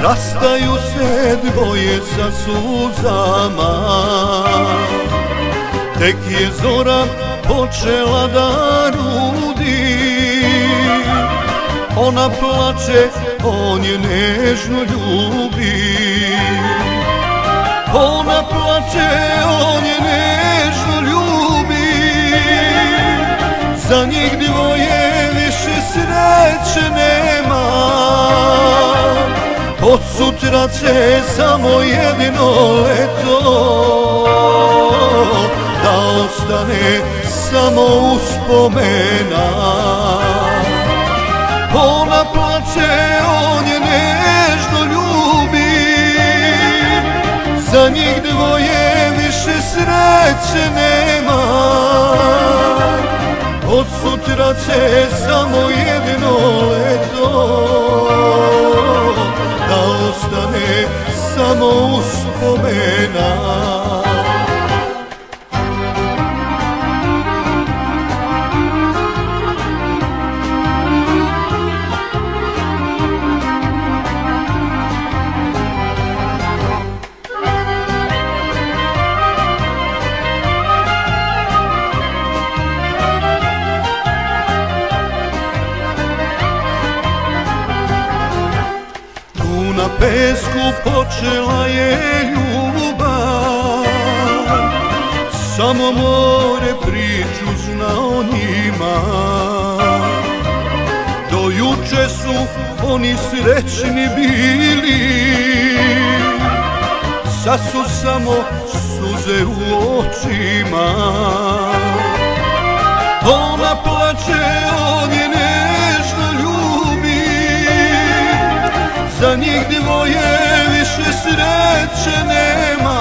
rastaju se dvoje sa suzama. Tek je zora počela da rudi, ona plače, on je nežno ljubi. Ona plače, on je nežno ljubi. Za njih dvoje više sreće nema. Od sutra će samo jedino leto da ostane samo uspomena. Ona plače, on je nežno ljubi. Za njih dvoje više sreće nema. Od sutra će samo jedino leto da ostane samo uspomena. Na pesku počela je ljubav, samo more priču zna o njima. Do juče su oni srećni bili, sad su samo suze u očima. Ona plače, on je nežno ljubi. Za njih dvoje više sreće nema.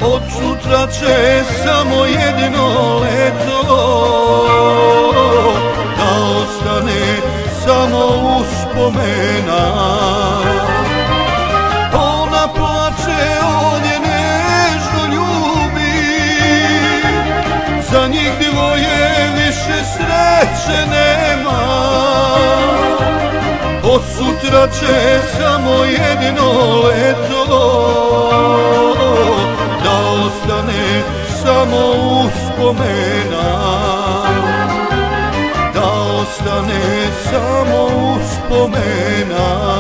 Od sutra će samo jedino leto da ostane samo uspomena. Ona plače, on je nežno ljubi. Za njih dvoje više sreće nema. Od sutra će samo jedino leto da ostane samo uspomena. Da ostane samo uspomena.